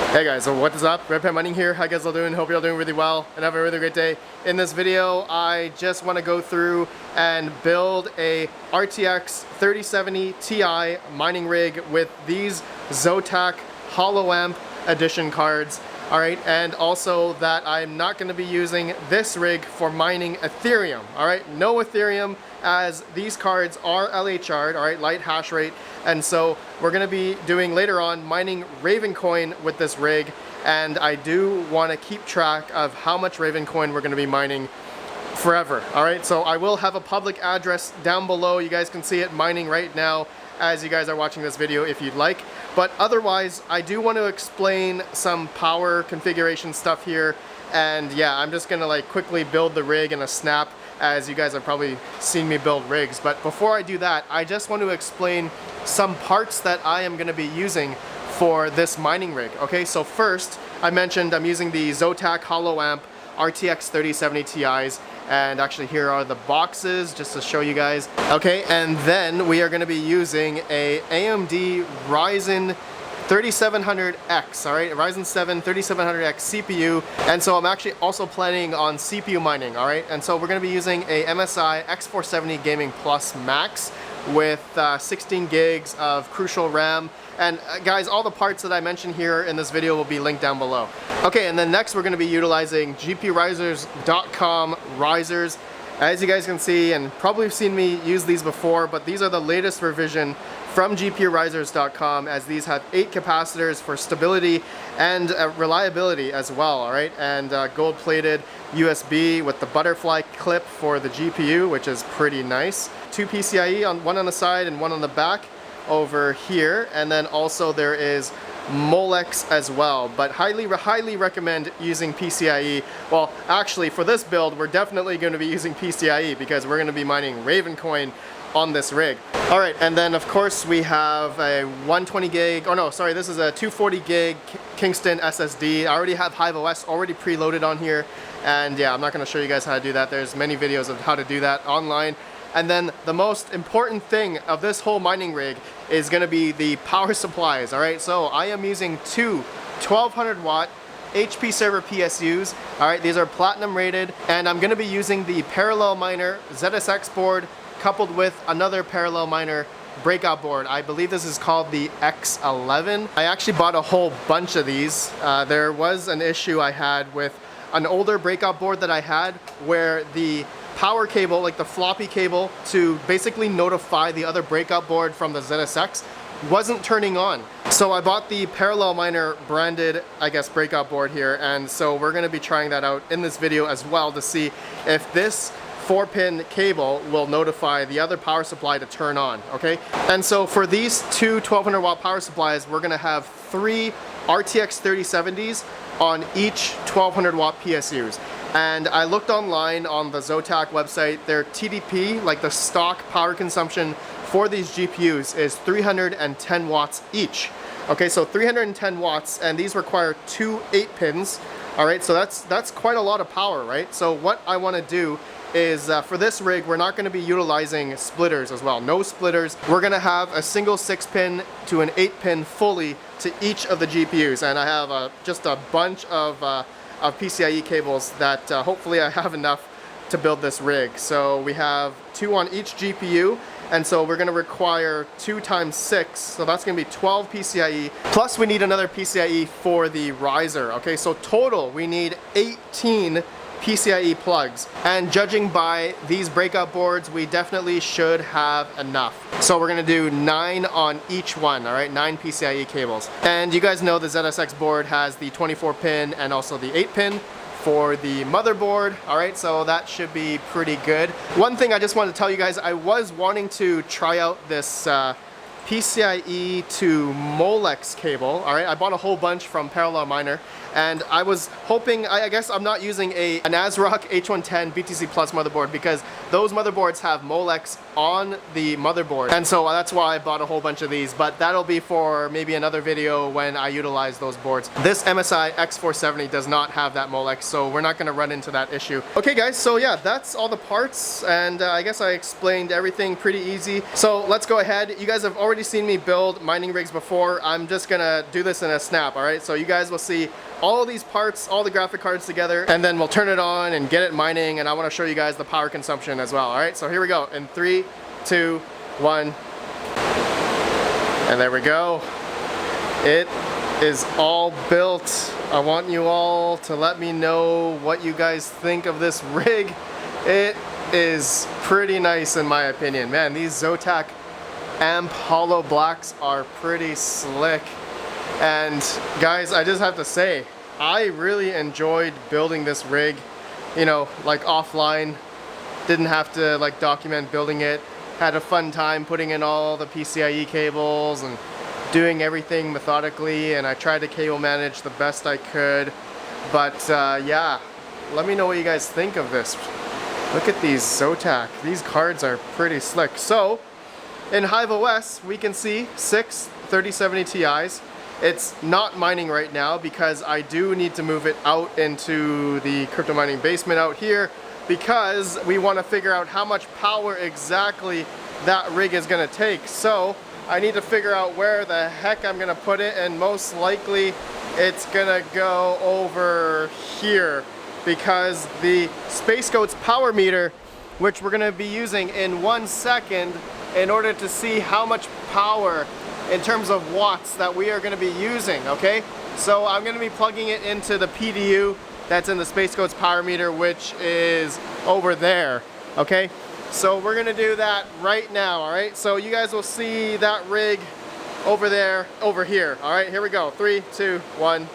Hey guys, so what is up? RedPandaMining here. How you guys all doing? Hope you're all doing really well and have a really great day. In this video, I just want to go through and build a RTX 3070 Ti mining rig with these Zotac Hollow Amp Edition cards. Alright, and also that I'm not going to be using this rig for mining Ethereum. Alright, no Ethereum, as these cards are LHR'd, alright, light hash rate, and so we're going to be doing later on mining Ravencoin with this rig, and I do want to keep track of how much Ravencoin we're going to be mining forever. Alright, so I will have a public address down below. You guys can see it mining right now as you guys are watching this video if you'd like. But otherwise, I do want to explain some power configuration stuff here. And yeah, I'm just gonna like quickly build the rig in a snap, as you guys have probably seen me build rigs. But before I do that, I just want to explain some parts that I am gonna be using for this mining rig. Okay, so first, I mentioned I'm using the Zotac Hollow Amp RTX 3070 Ti's, and actually here are the boxes just to show you guys. Okay, and then we are going to be using a AMD Ryzen 3700X, alright, Ryzen 7 3700X CPU, and so I'm actually also planning on CPU mining, alright, and so we're going to be using a MSI X470 Gaming Plus Max with 16 gigs of Crucial RAM. And guys, all the parts that I mentioned here in this video will be linked down below. Okay, and then next we're going to be utilizing GPUrisers.com risers. As you guys can see, and probably have seen me use these before, but these are the latest revision from GPUrisers.com, as these have 8 capacitors for stability and reliability as well, alright? And gold-plated USB with the butterfly clip for the GPU, which is pretty nice. 2 PCIe, one on the side and one on the back over here, and then also there is Molex as well, but highly recommend using PCIe. Well, actually for this build we're definitely going to be using PCIe because we're going to be mining Ravencoin on this rig. Alright, and then of course we have a 120 gig, oh no, sorry, this is a 240 gig Kingston SSD. I already have HiveOS already preloaded on here, and yeah, I'm not going to show you guys how to do that. There's many videos of how to do that online. And then the most important thing of this whole mining rig is going to be the power supplies, alright? So I am using 2 1200 watt HP server PSUs, alright? These are platinum rated, and I'm going to be using the parallel miner ZSX board coupled with another parallel miner breakout board. I believe this is called the X11. I actually bought a whole bunch of these. There was an issue I had with an older breakout board that I had where the power cable, like the floppy cable to basically notify the other breakout board from the ZSX, wasn't turning on. So I bought the parallel miner branded, I guess, breakout board here, and so we're going to be trying that out in this video as well to see if this 4-pin cable will notify the other power supply to turn on, okay? And so for these 2 1200 watt power supplies, we're going to have 3 RTX 3070s on each 1200 watt PSUs. And I looked online on the Zotac website. Their TDP, like the stock power consumption for these GPUs, is 310 watts each. Okay, so 310 watts, and these require 2 8-pins. All right, so that's quite a lot of power, right? So what I want to do is for this rig, we're not going to be utilizing splitters as well. No splitters. We're going to have a single 6-pin to an 8-pin fully to each of the GPUs, and I have just a bunch of PCIe cables that hopefully I have enough to build this rig. So we have 2 on each GPU, and so we're going to require 2 times 6, so that's going to be 12 PCIe, plus we need another PCIe for the riser. Okay, so total we need 18 PCIe plugs, and judging by these breakout boards, we definitely should have enough. So we're gonna do 9 on each one, all right, 9 PCIe cables. And you guys know the ZSX board has the 24-pin and also the 8-pin for the motherboard, all right, so that should be pretty good. One thing I just wanted to tell you guys, I was wanting to try out this PCIe to Molex cable, all right, I bought a whole bunch from Parallel Miner, And I was hoping, I guess I'm not using an ASRock H110 BTC Plus motherboard because those motherboards have Molex on the motherboard. And so that's why I bought a whole bunch of these, but that'll be for maybe another video when I utilize those boards. This MSI X470 does not have that Molex, so we're not gonna run into that issue. Okay guys, so yeah, that's all the parts, and I guess I explained everything pretty easy. So let's go ahead. You guys have already seen me build mining rigs before. I'm just gonna do this in a snap, all right? So you guys will see all these parts, all the graphic cards together, and then we'll turn it on and get it mining, and I wanna show you guys the power consumption as well, all right? So here we go, in 3, 2, 1, and there we go. It is all built. I want you all to let me know what you guys think of this rig. It is pretty nice in my opinion. Man, these Zotac amp hollow blacks are pretty slick. And guys, I just have to say, I really enjoyed building this rig, you know, like offline. Didn't have to like document building it. Had a fun time putting in all the PCIe cables and doing everything methodically, and I tried to cable manage the best I could. But yeah, let me know what you guys think of this. Look at these Zotac. These cards are pretty slick. So in Hive OS, we can see 6 3070 Ti's. It's not mining right now because I do need to move it out into the crypto mining basement out here because we want to figure out how much power exactly that rig is going to take. So I need to figure out where the heck I'm going to put it, and most likely it's going to go over here because the Space Goat's power meter, which we're going to be using in 1 second in order to see how much power in terms of watts that we are going to be using, okay? So I'm going to be plugging it into the PDU that's in the Space Goat's power meter, which is over there, okay? So we're going to do that right now, all right? So you guys will see that rig over there, over here, all right? Here we go, 3, 2, 1.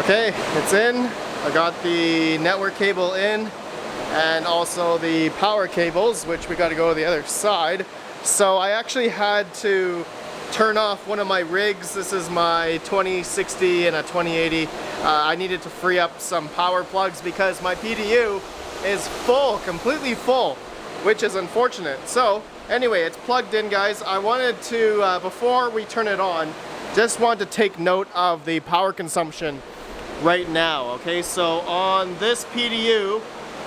Okay, it's in. I got the network cable in and also the power cables, which we got to go to the other side. So I actually had to turn off one of my rigs. This is my 2060 and a 2080. I needed to free up some power plugs because my PDU is full, completely full, which is unfortunate. So anyway, it's plugged in, guys. I wanted to, before we turn it on, just wanted to take note of the power consumption right now, okay? So on this PDU,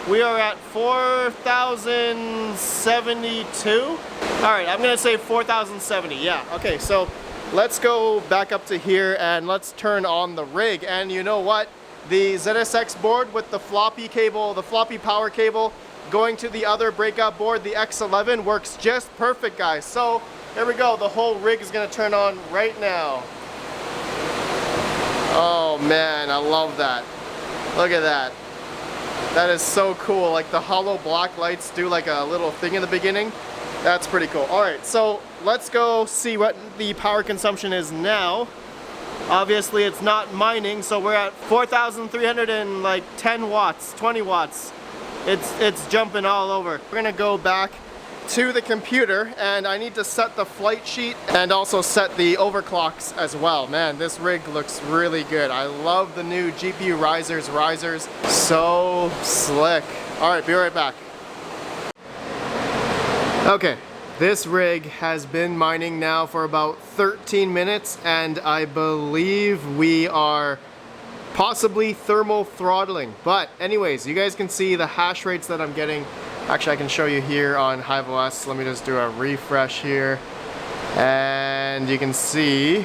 we are at 4,072. All right, I'm gonna say 4,070, yeah. Okay, so let's go back up to here and let's turn on the rig. And you know what? The ZSX board with the floppy cable, the floppy power cable, going to the other breakout board, the X11, works just perfect, guys. So here we go, the whole rig is gonna turn on right now. Oh man, I love that. Look at that. That is so cool. Like the hollow black lights do like a little thing in the beginning. That's pretty cool. All right, so let's go see what the power consumption is now. Obviously it's not mining, so we're at 4,310 watts, 20 watts. It's jumping all over. We're gonna go back to the computer and I need to set the flight sheet and also set the overclocks as well. Man, this rig looks really good. I love the new GPU risers. So slick. All right, be right back. Okay, this rig has been mining now for about 13 minutes and I believe we are possibly thermal throttling. But anyways, you guys can see the hash rates that I'm getting. Actually, I can show you here on Hive OS. Let me just do a refresh here. And you can see,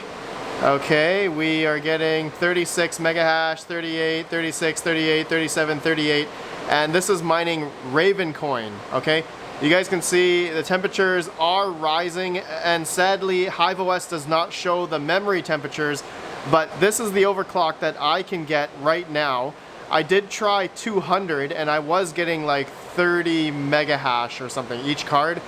okay, we are getting 36 mega hash, 38, 36, 38, 37, 38. And this is mining Ravencoin, okay? You guys can see the temperatures are rising, and sadly, Hive OS does not show the memory temperatures, but this is the overclock that I can get right now. I did try 200 and I was getting like 30 mega hash or something each card.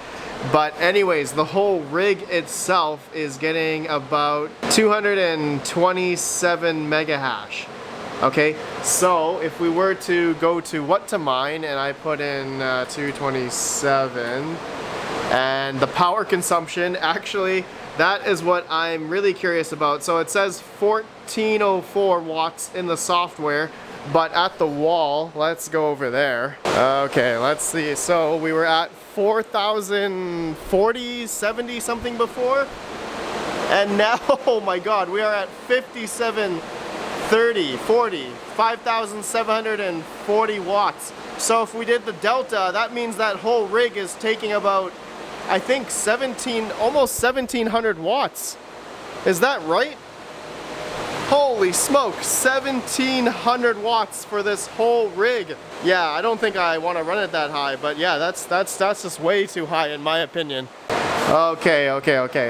But anyways, the whole rig itself is getting about 227 mega hash. Okay, so if we were to go to what to mine and I put in 227, and the power consumption, actually That is what I'm really curious about. So it says 1404 watts in the software, but at the wall, let's go over there. Okay, let's see. So we were at 4,040, 70 something before. And now, oh my God, we are at 5730, 40, 5,740 watts. So if we did the delta, that means that whole rig is taking about, I think, almost 1,700 watts. Is that right? Holy smoke, 1,700 watts for this whole rig. Yeah, I don't think I want to run it that high, but yeah, that's just way too high in my opinion. Okay.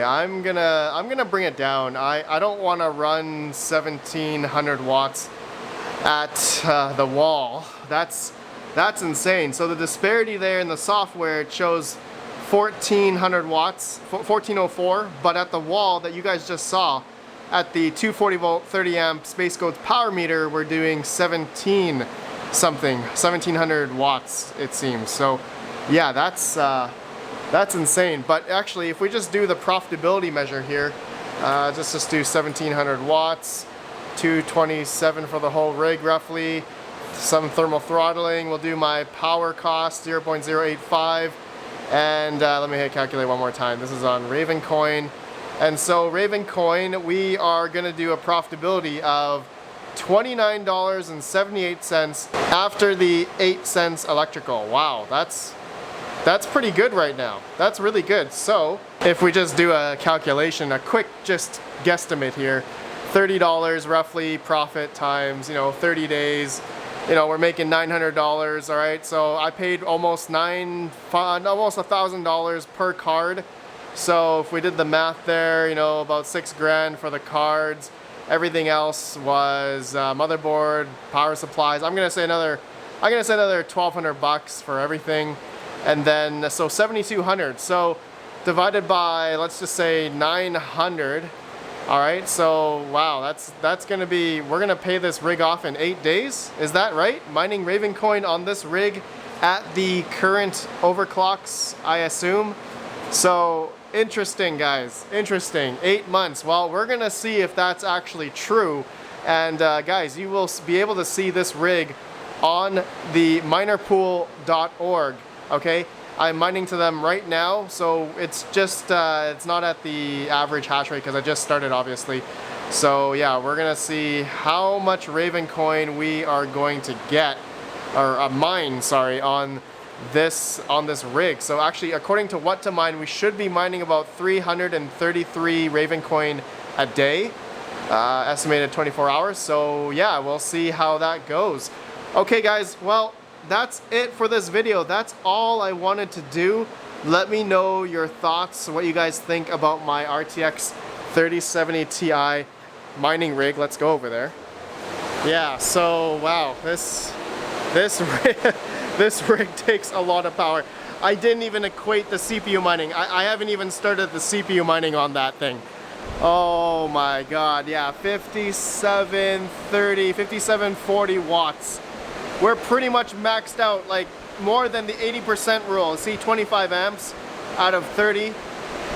I'm gonna bring it down. I don't want to run 1,700 watts at the wall. That's insane. So the disparity there in the software, it shows 1,400 watts, 1404, but at the wall that you guys just saw, at the 240 volt 30 amp Space Goats power meter, we're doing 1,700 watts it seems. So yeah, that's insane. But actually, if we just do the profitability measure here, just do 1,700 watts, 227 for the whole rig roughly, some thermal throttling. We'll do my power cost, 0.085. And let me hit calculate one more time. This is on Ravencoin. And so Ravencoin, we are gonna do a profitability of $29.78 after the 8 cents electrical. Wow, that's pretty good right now. That's really good. So if we just do a calculation, a quick just guesstimate here, $30 roughly profit times, 30 days. We're making $900, all right? So I paid almost $1,000 per card. So if we did the math there, about 6 grand for the cards. Everything else was motherboard, power supplies. I'm gonna say another 1,200 bucks for everything. And then, so 7,200. So divided by, let's just say 900. All right, so wow, that's gonna be, we're gonna pay this rig off in 8 days. Is that right? Mining Ravencoin on this rig at the current overclocks, I assume. So interesting, guys, interesting. 8 months. Well, we're gonna see if that's actually true. And guys, you will be able to see this rig on the minerpool.org, okay? I'm mining to them right now, so it's just, it's not at the average hash rate because I just started, obviously. So yeah, we're gonna see how much Ravencoin we are going to get, or mine, sorry, on this rig. So actually, according to What to Mine, we should be mining about 333 Ravencoin a day, estimated 24 hours. So yeah, we'll see how that goes. Okay guys, well, that's it for this video. That's all I wanted to do. Let me know your thoughts, what you guys think about my RTX 3070 Ti mining rig. Let's go over there. Yeah, so wow, this rig takes a lot of power. I didn't even equate the CPU mining. I haven't even started the CPU mining on that thing. Oh my God, yeah, 5740 watts. We're pretty much maxed out, like more than the 80% rule. See, 25 amps out of 30,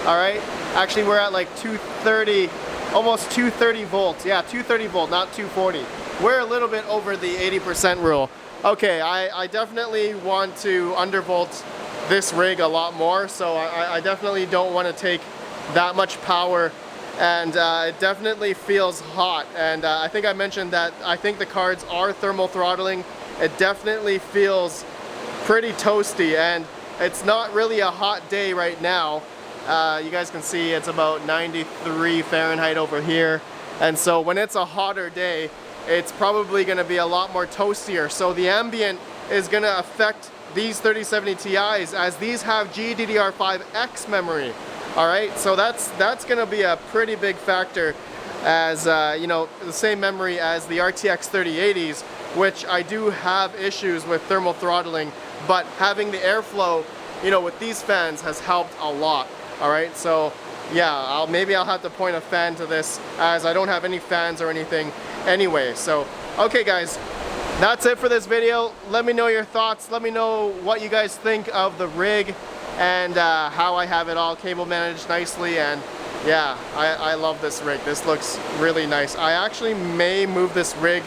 all right? Actually, we're at like 230, almost 230 volts. Yeah, 230 volt, not 240. We're a little bit over the 80% rule. Okay, I definitely want to undervolt this rig a lot more, so I definitely don't want to take that much power, and it definitely feels hot. And I think I mentioned that I think the cards are thermal throttling. It definitely feels pretty toasty, and it's not really a hot day right now. You guys can see it's about 93 Fahrenheit over here, and so when it's a hotter day, it's probably going to be a lot more toastier. So the ambient is going to affect these 3070 Ti's, as these have GDDR5X memory. All right, so that's going to be a pretty big factor, as the same memory as the RTX 3080s, which I do have issues with thermal throttling, but having the airflow, with these fans has helped a lot. All right, so yeah, maybe I'll have to point a fan to this, as I don't have any fans or anything anyway. So okay guys, that's it for this video. Let me know your thoughts. Let me know what you guys think of the rig, and how I have it all cable managed nicely, and yeah, I love this rig. This looks really nice. I actually may move this rig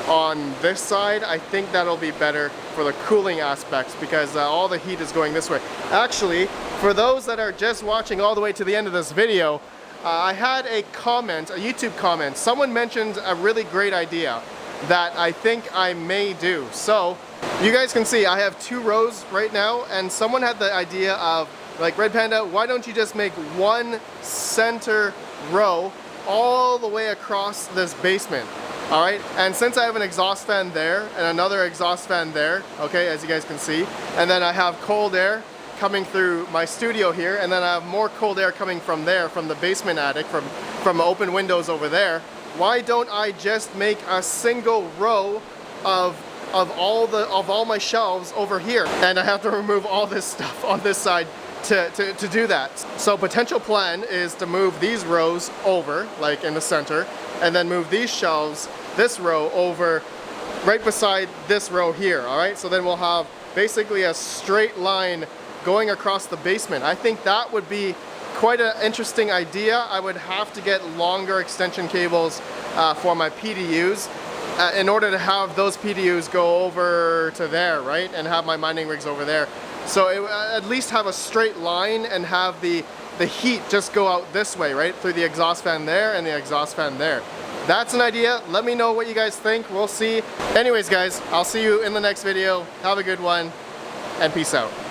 on this side. I think that'll be better for the cooling aspects because all the heat is going this way. Actually, for those that are just watching all the way to the end of this video, I had a comment, a YouTube comment. Someone mentioned a really great idea that I think I may do. So you guys can see I have 2 rows right now, and someone had the idea of, like, Red Panda, why don't you just make one center row all the way across this basement? All right, and since I have an exhaust fan there and another exhaust fan there, okay, as you guys can see, and then I have cold air coming through my studio here, and then I have more cold air coming from there, from the basement attic, from open windows over there, why don't I just make a single row of all my shelves over here? And I have to remove all this stuff on this side to do that. So potential plan is to move these rows over, like in the center, and then move these shelves, this row over right beside this row here, all right? So then we'll have basically a straight line going across the basement. I think that would be quite an interesting idea. I would have to get longer extension cables for my PDUs in order to have those PDUs go over to there, right? And have my mining rigs over there. So it, at least have a straight line and have the heat just go out this way, right? Through the exhaust fan there and the exhaust fan there. That's an idea. Let me know what you guys think. We'll see. Anyways, guys, I'll see you in the next video. Have a good one, and peace out.